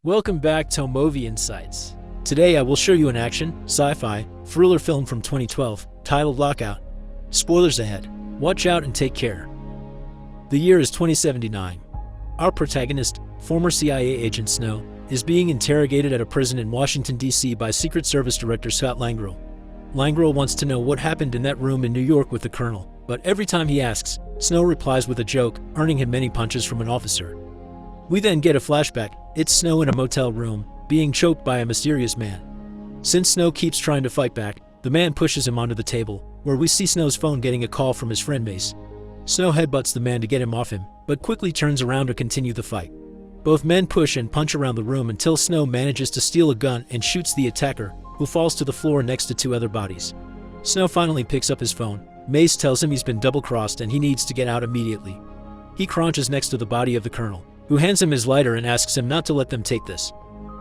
Welcome back to Movie Insights. Today I will show you an action, sci-fi, thriller film from 2012 titled Lockout. Spoilers ahead. Watch out and take care. The year is 2079. Our protagonist, former CIA agent Snow, is being interrogated at a prison in Washington, D.C. by Secret Service Director Scott Langro. Langro wants to know what happened in that room in New York with the colonel, but every time he asks, Snow replies with a joke, earning him many punches from an officer. We then get a flashback. It's Snow in a motel room, being choked by a mysterious man. Since Snow keeps trying to fight back, the man pushes him onto the table, where we see Snow's phone getting a call from his friend Mace. Snow headbutts the man to get him off him, but quickly turns around to continue the fight. Both men push and punch around the room until Snow manages to steal a gun and shoots the attacker, who falls to the floor next to two other bodies. Snow finally picks up his phone. Mace tells him he's been double-crossed and he needs to get out immediately. He crouches next to the body of the colonel, who hands him his lighter and asks him not to let them take this.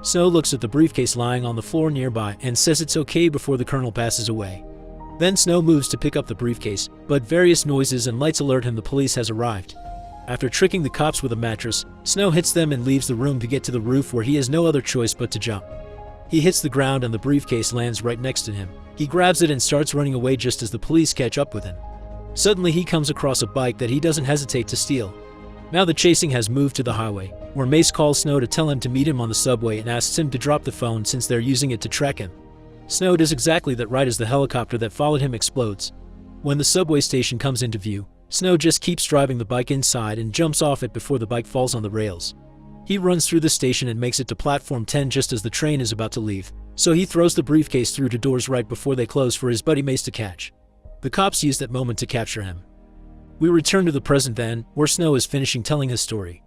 Snow looks at the briefcase lying on the floor nearby and says it's okay before the colonel passes away. Then Snow moves to pick up the briefcase, but various noises and lights alert him the police has arrived. After tricking the cops with a mattress, Snow hits them and leaves the room to get to the roof where he has no other choice but to jump. He hits the ground and the briefcase lands right next to him. He grabs it and starts running away just as the police catch up with him. Suddenly he comes across a bike that he doesn't hesitate to steal. Now the chasing has moved to the highway, where Mace calls Snow to tell him to meet him on the subway and asks him to drop the phone since they're using it to track him. Snow does exactly that right as the helicopter that followed him explodes. When the subway station comes into view, Snow just keeps driving the bike inside and jumps off it before the bike falls on the rails. He runs through the station and makes it to platform 10 just as the train is about to leave, so he throws the briefcase through the doors right before they close for his buddy Mace to catch. The cops use that moment to capture him. We return to the present then, where Snow is finishing telling his story.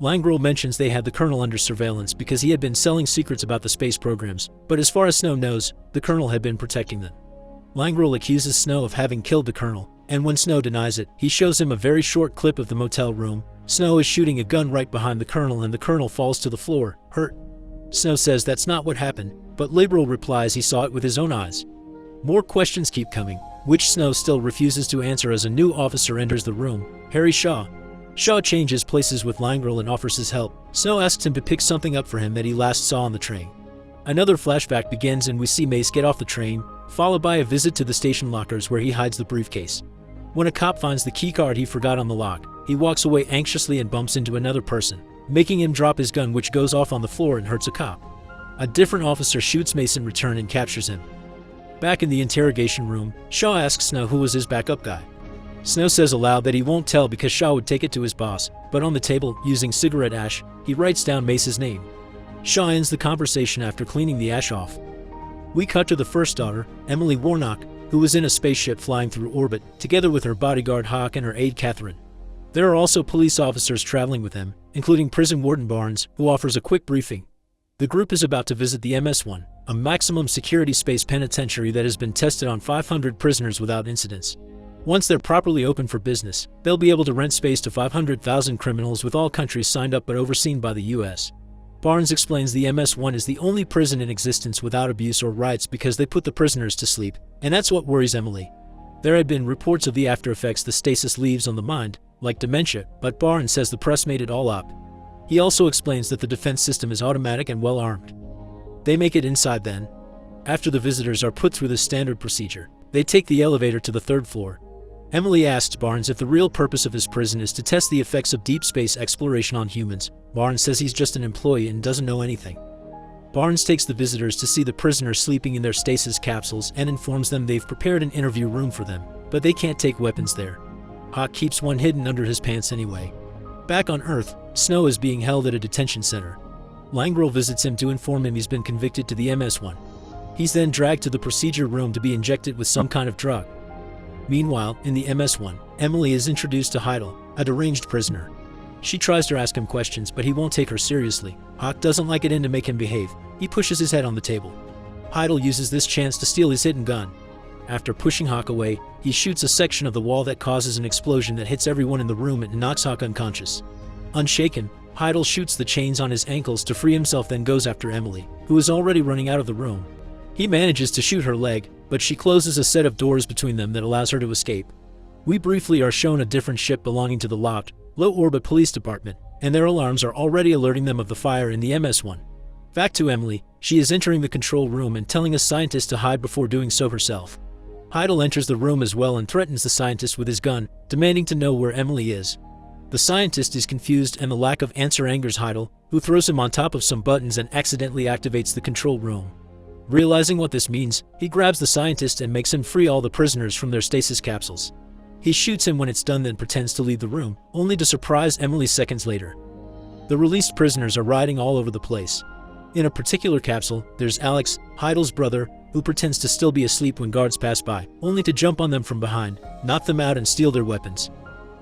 Langro mentions they had the colonel under surveillance because he had been selling secrets about the space programs, but as far as Snow knows, the colonel had been protecting them. Langro accuses Snow of having killed the colonel, and when Snow denies it, he shows him a very short clip of the motel room. Snow is shooting a gun right behind the colonel and the colonel falls to the floor, hurt. Snow says that's not what happened, but Labral replies he saw it with his own eyes. More questions keep coming, which Snow still refuses to answer as a new officer enters the room, Harry Shaw. Shaw changes places with Langro and offers his help. Snow asks him to pick something up for him that he last saw on the train. Another flashback begins and we see Mace get off the train, followed by a visit to the station lockers where he hides the briefcase. When a cop finds the keycard he forgot on the lock, he walks away anxiously and bumps into another person, making him drop his gun, which goes off on the floor and hurts a cop. A different officer shoots Mace in return and captures him. Back in the interrogation room, Shaw asks Snow who was his backup guy. Snow says aloud that he won't tell because Shaw would take it to his boss, but on the table, using cigarette ash, he writes down Mace's name. Shaw ends the conversation after cleaning the ash off. We cut to the first daughter, Emily Warnock, who was in a spaceship flying through orbit, together with her bodyguard Hawk and her aide Catherine. There are also police officers traveling with them, including prison warden Barnes, who offers a quick briefing. The group is about to visit the MS-1, a maximum security space penitentiary that has been tested on 500 prisoners without incidents. Once they're properly open for business, they'll be able to rent space to 500,000 criminals with all countries signed up but overseen by the US. Barnes explains the MS-1 is the only prison in existence without abuse or riots because they put the prisoners to sleep, and that's what worries Emily. There had been reports of the after effects the stasis leaves on the mind, like dementia, but Barnes says the press made it all up. He also explains that the defense system is automatic and well armed. They make it inside then. After the visitors are put through the standard procedure, they take the elevator to the third floor. Emily asks Barnes if the real purpose of his prison is to test the effects of deep space exploration on humans. Barnes says he's just an employee and doesn't know anything. Barnes takes the visitors to see the prisoners sleeping in their stasis capsules and informs them they've prepared an interview room for them, but they can't take weapons there. Hawk keeps one hidden under his pants anyway. Back on Earth, Snow is being held at a detention center. Langro visits him to inform him he's been convicted to the MS-1. He's then dragged to the procedure room to be injected with some kind of drug. Meanwhile, in the MS-1, Emily is introduced to Heidel, a deranged prisoner. She tries to ask him questions, but he won't take her seriously. Hawk doesn't like it and to make him behave, he pushes his head on the table. Heidel uses this chance to steal his hidden gun. After pushing Hawk away, he shoots a section of the wall that causes an explosion that hits everyone in the room and knocks Hawk unconscious. Unshaken, Heidel shoots the chains on his ankles to free himself, then goes after Emily, who is already running out of the room. He manages to shoot her leg, but she closes a set of doors between them that allows her to escape. We briefly are shown a different ship belonging to the locked, low-orbit police department, and their alarms are already alerting them of the fire in the MS-1. Back to Emily, she is entering the control room and telling a scientist to hide before doing so herself. Heidel enters the room as well and threatens the scientist with his gun, demanding to know where Emily is. The scientist is confused and the lack of answer angers Heidel, who throws him on top of some buttons and accidentally activates the control room. Realizing what this means, he grabs the scientist and makes him free all the prisoners from their stasis capsules. He shoots him when it's done, then pretends to leave the room, only to surprise Emily seconds later. The released prisoners are riding all over the place. In a particular capsule, there's Alex, Heidel's brother, who pretends to still be asleep when guards pass by, only to jump on them from behind, knock them out and steal their weapons.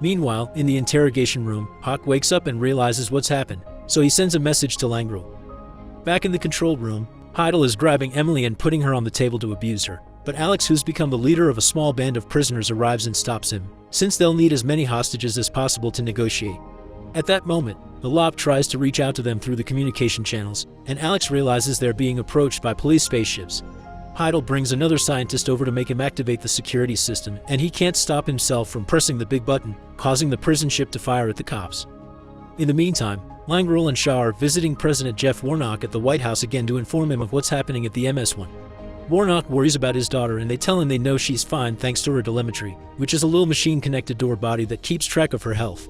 Meanwhile, in the interrogation room, Hawk wakes up and realizes what's happened, so he sends a message to Langrel. Back in the control room, Heidel is grabbing Emily and putting her on the table to abuse her, but Alex, who's become the leader of a small band of prisoners, arrives and stops him, since they'll need as many hostages as possible to negotiate. At that moment, the LOP tries to reach out to them through the communication channels, and Alex realizes they're being approached by police spaceships. Heidel brings another scientist over to make him activate the security system, and he can't stop himself from pressing the big button, causing the prison ship to fire at the cops. In the meantime, Langrel and Shaw are visiting President Jeff Warnock at the White House again to inform him of what's happening at the MS-1. Warnock worries about his daughter and they tell him they know she's fine thanks to her telemetry, which is a little machine connected to her body that keeps track of her health.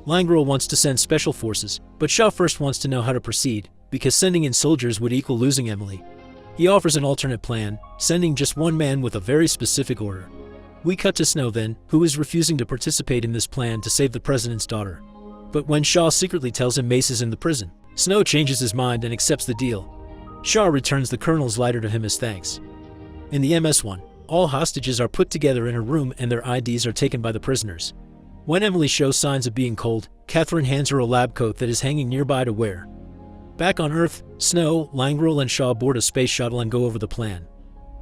Langrel wants to send special forces, but Shaw first wants to know how to proceed, because sending in soldiers would equal losing Emily. He offers an alternate plan, sending just one man with a very specific order. We cut to Snow then, who is refusing to participate in this plan to save the president's daughter. But when Shaw secretly tells him Mace is in the prison, Snow changes his mind and accepts the deal. Shaw returns the colonel's lighter to him as thanks. In the MS-1, all hostages are put together in a room and their IDs are taken by the prisoners. When Emily shows signs of being cold, Catherine hands her a lab coat that is hanging nearby to wear. Back on Earth, Snow, Langrel, and Shaw board a space shuttle and go over the plan.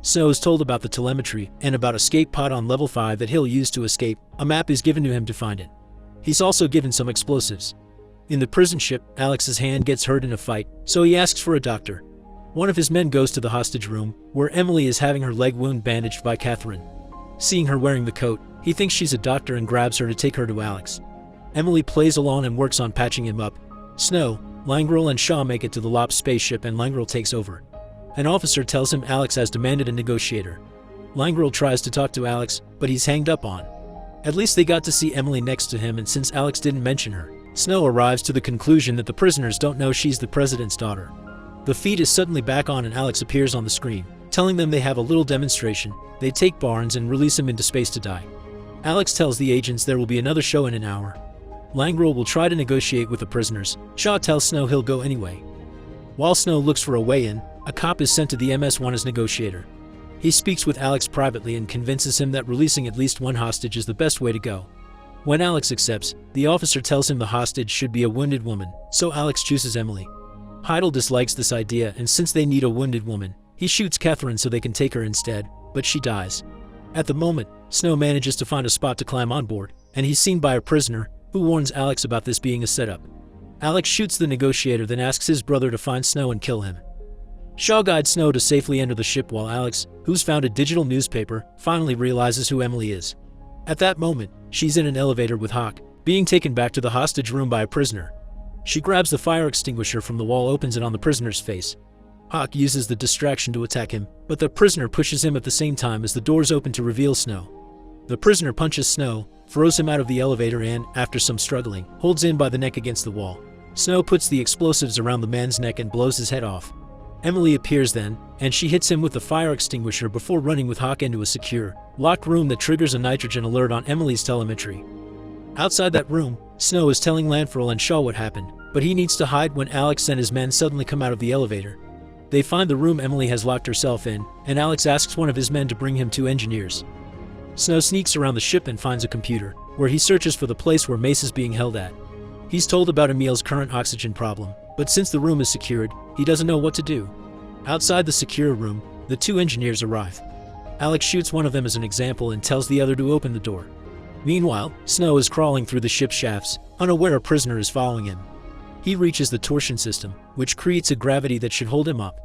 Snow is told about the telemetry and about escape pod on level 5 that he'll use to escape. A map is given to him to find it. He's also given some explosives. In the prison ship, Alex's hand gets hurt in a fight, so he asks for a doctor. One of his men goes to the hostage room, where Emily is having her leg wound bandaged by Catherine. Seeing her wearing the coat, he thinks she's a doctor and grabs her to take her to Alex. Emily plays along and works on patching him up. Snow, Langrel, and Shaw make it to the LOP spaceship and Langrel takes over. An officer tells him Alex has demanded a negotiator. Langrel tries to talk to Alex, but he's hanged up on. At least they got to see Emily next to him, and since Alex didn't mention her, Snow arrives to the conclusion that the prisoners don't know she's the president's daughter. The feed is suddenly back on and Alex appears on the screen, telling them they have a little demonstration. They take Barnes and release him into space to die. Alex tells the agents there will be another show in an hour. Langrel will try to negotiate with the prisoners. Shaw tells Snow he'll go anyway. While Snow looks for a way in, a cop is sent to the MS-1 as negotiator. He speaks with Alex privately and convinces him that releasing at least one hostage is the best way to go. When Alex accepts, the officer tells him the hostage should be a wounded woman, so Alex chooses Emily. Heidel dislikes this idea, and since they need a wounded woman, he shoots Catherine so they can take her instead, but she dies. At the moment, Snow manages to find a spot to climb on board, and he's seen by a prisoner, who warns Alex about this being a setup. Alex shoots the negotiator, then asks his brother to find Snow and kill him. Shaw guides Snow to safely enter the ship while Alex, who's found a digital newspaper, finally realizes who Emily is. At that moment, she's in an elevator with Hawk, being taken back to the hostage room by a prisoner. She grabs the fire extinguisher from the wall, opens it on the prisoner's face. Hawk uses the distraction to attack him, but the prisoner pushes him at the same time as the doors open to reveal Snow. The prisoner punches Snow, throws him out of the elevator and, after some struggling, holds in by the neck against the wall. Snow puts the explosives around the man's neck and blows his head off. Emily appears then, and she hits him with the fire extinguisher before running with Hawk into a secure, locked room that triggers a nitrogen alert on Emily's telemetry. Outside that room, Snow is telling Langrel and Shaw what happened, but he needs to hide when Alex and his men suddenly come out of the elevator. They find the room Emily has locked herself in, and Alex asks one of his men to bring him 2 engineers. Snow sneaks around the ship and finds a computer, where he searches for the place where Mace is being held at. He's told about Emil's current oxygen problem, but since the room is secured, he doesn't know what to do. Outside the secure room, the 2 engineers arrive. Alex shoots one of them as an example and tells the other to open the door. Meanwhile, Snow is crawling through the ship's shafts, unaware a prisoner is following him. He reaches the torsion system, which creates a gravity that should hold him up.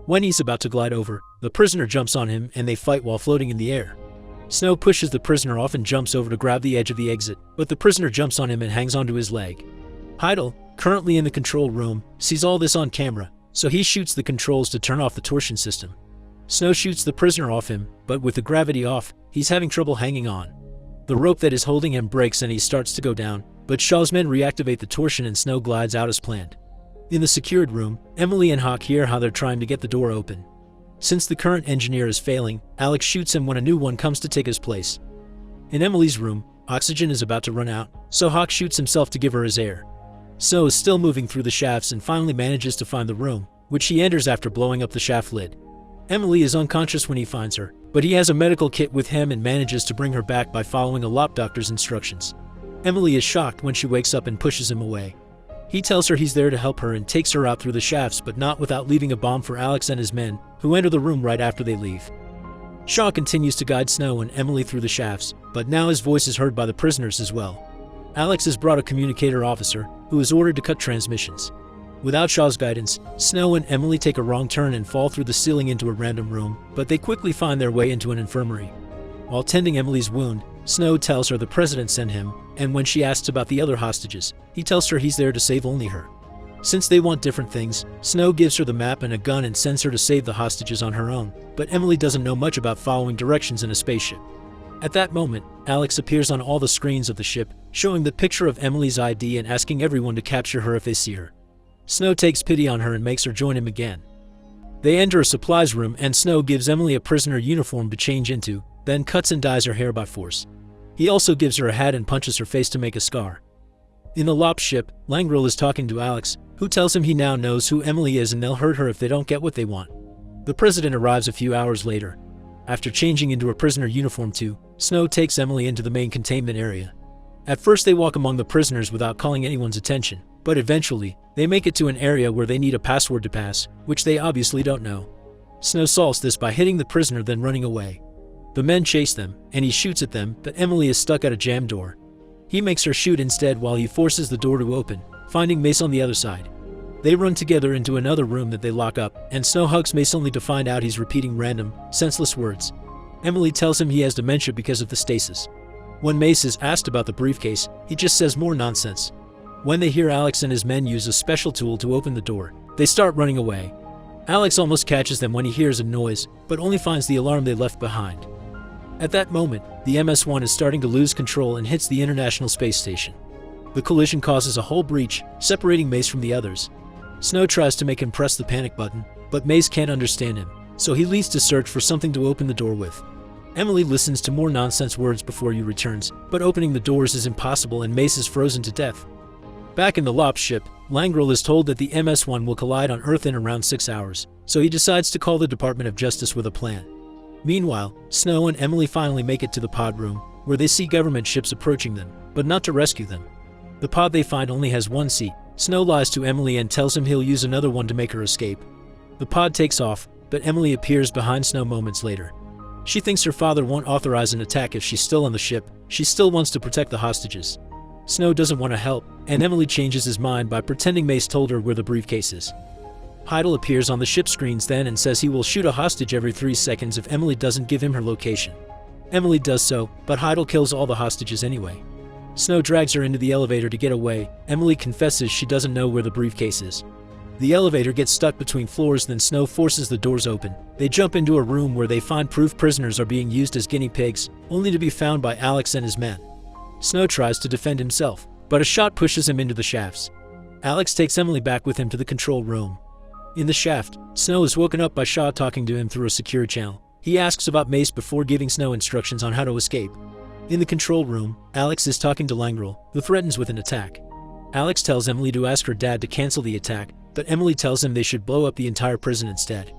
When he's about to glide over, the prisoner jumps on him and they fight while floating in the air. Snow pushes the prisoner off and jumps over to grab the edge of the exit, but the prisoner jumps on him and hangs onto his leg. Heidel, currently in the control room, sees all this on camera, so he shoots the controls to turn off the torsion system. Snow shoots the prisoner off him, but with the gravity off, he's having trouble hanging on. The rope that is holding him breaks and he starts to go down, but Shaw's men reactivate the torsion and Snow glides out as planned. In the secured room, Emily and Hawk hear how they're trying to get the door open. Since the current engineer is failing, Alex shoots him when a new one comes to take his place. In Emily's room, oxygen is about to run out, so Hawk shoots himself to give her his air. Snow is still moving through the shafts and finally manages to find the room, which he enters after blowing up the shaft lid. Emily is unconscious when he finds her, but he has a medical kit with him and manages to bring her back by following a lop doctor's instructions. Emily is shocked when she wakes up and pushes him away. He tells her he's there to help her and takes her out through the shafts, but not without leaving a bomb for Alex and his men, who enter the room right after they leave. Shaw continues to guide Snow and Emily through the shafts, but now his voice is heard by the prisoners as well. Alex has brought a communicator officer, who is ordered to cut transmissions. Without Shaw's guidance, Snow and Emily take a wrong turn and fall through the ceiling into a random room, but they quickly find their way into an infirmary. While tending Emily's wound, Snow tells her the president sent him, and when she asks about the other hostages, he tells her he's there to save only her. Since they want different things, Snow gives her the map and a gun and sends her to save the hostages on her own, but Emily doesn't know much about following directions in a spaceship. At that moment, Alex appears on all the screens of the ship, showing the picture of Emily's ID and asking everyone to capture her if they see her. Snow takes pity on her and makes her join him again. They enter a supplies room and Snow gives Emily a prisoner uniform to change into, then cuts and dyes her hair by force. He also gives her a hat and punches her face to make a scar. In the LOP ship, Langrel is talking to Alex, who tells him he now knows who Emily is and they'll hurt her if they don't get what they want. The president arrives a few hours later. After changing into a prisoner uniform too, Snow takes Emily into the main containment area. At first they walk among the prisoners without calling anyone's attention, but eventually, they make it to an area where they need a password to pass, which they obviously don't know. Snow solves this by hitting the prisoner then running away. The men chase them, and he shoots at them, but Emily is stuck at a jammed door. He makes her shoot instead while he forces the door to open, finding Mace on the other side. They run together into another room that they lock up, and Snow hugs Mace only to find out he's repeating random, senseless words. Emily tells him he has dementia because of the stasis. When Mace is asked about the briefcase, he just says more nonsense. When they hear Alex and his men use a special tool to open the door, they start running away. Alex almost catches them when he hears a noise, but only finds the alarm they left behind. At that moment, the MS-1 is starting to lose control and hits the International Space Station. The collision causes a whole breach, separating Mace from the others. Snow tries to make him press the panic button, but Mace can't understand him, so he leaves to search for something to open the door with. Emily listens to more nonsense words before he returns, but opening the doors is impossible and Mace is frozen to death. Back in the LOP ship, Langrel is told that the MS-1 will collide on Earth in around 6 hours, so he decides to call the Department of Justice with a plan. Meanwhile, Snow and Emily finally make it to the pod room, where they see government ships approaching them, but not to rescue them. The pod they find only has one seat. Snow lies to Emily and tells him he'll use another one to make her escape. The pod takes off, but Emily appears behind Snow moments later. She thinks her father won't authorize an attack if she's still on the ship. She still wants to protect the hostages. Snow doesn't want to help, and Emily changes his mind by pretending Mace told her where the briefcase is. Heidel appears on the ship screens then and says he will shoot a hostage every 3 seconds if Emily doesn't give him her location. Emily does so, but Heidel kills all the hostages anyway. Snow drags her into the elevator to get away. Emily confesses she doesn't know where the briefcase is. The elevator gets stuck between floors, then Snow forces the doors open. They jump into a room where they find proof prisoners are being used as guinea pigs, only to be found by Alex and his men. Snow tries to defend himself, but a shot pushes him into the shafts. Alex takes Emily back with him to the control room. In the shaft, Snow is woken up by Shaw talking to him through a secure channel. He asks about Mace before giving Snow instructions on how to escape. In the control room, Alex is talking to Langrel, who threatens with an attack. Alex tells Emily to ask her dad to cancel the attack, but Emily tells him they should blow up the entire prison instead.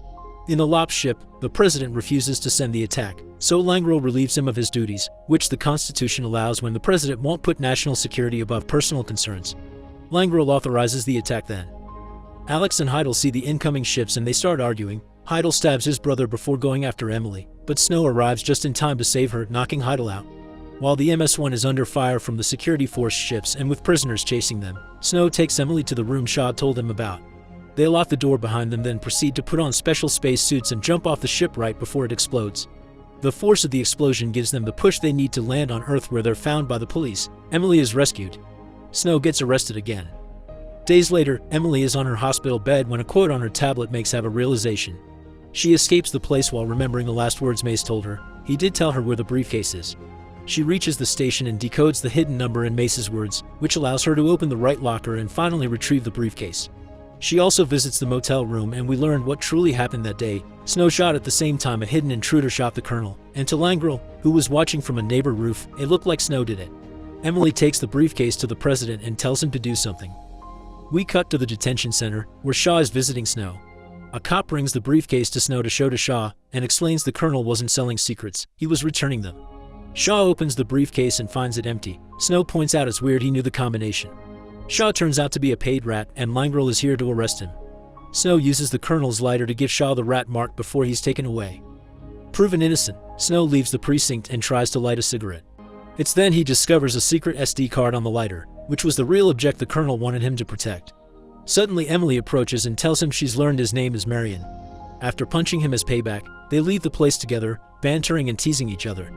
In the LOP ship, the president refuses to send the attack, so Langrel relieves him of his duties, which the Constitution allows when the president won't put national security above personal concerns. Langrel authorizes the attack then. Alex and Heidel see the incoming ships and they start arguing. Heidel stabs his brother before going after Emily, but Snow arrives just in time to save her, knocking Heidel out. While the MS-1 is under fire from the security force ships and with prisoners chasing them, Snow takes Emily to the room Shaw told him about. They lock the door behind them, then proceed to put on special space suits and jump off the ship right before it explodes. The force of the explosion gives them the push they need to land on Earth, where they're found by the police. Emily is rescued. Snow gets arrested again. Days later, Emily is on her hospital bed when a quote on her tablet makes her have a realization. She escapes the place while remembering the last words Mace told her. He did tell her where the briefcase is. She reaches the station and decodes the hidden number in Mace's words, which allows her to open the right locker and finally retrieve the briefcase. She also visits the motel room, and we learned what truly happened that day. Snow shot at the same time a hidden intruder shot the colonel, and to Langrel, who was watching from a neighbor roof, it looked like Snow did it. Emily takes the briefcase to the president and tells him to do something. We cut to the detention center, where Shaw is visiting Snow. A cop brings the briefcase to Snow to show to Shaw, and explains the colonel wasn't selling secrets, he was returning them. Shaw opens the briefcase and finds it empty. Snow points out it's weird he knew the combination. Shaw turns out to be a paid rat, and Langrel is here to arrest him. Snow uses the colonel's lighter to give Shaw the rat mark before he's taken away. Proven innocent, Snow leaves the precinct and tries to light a cigarette. It's then he discovers a secret SD card on the lighter, which was the real object the colonel wanted him to protect. Suddenly Emily approaches and tells him she's learned his name is Marion. After punching him as payback, they leave the place together, bantering and teasing each other.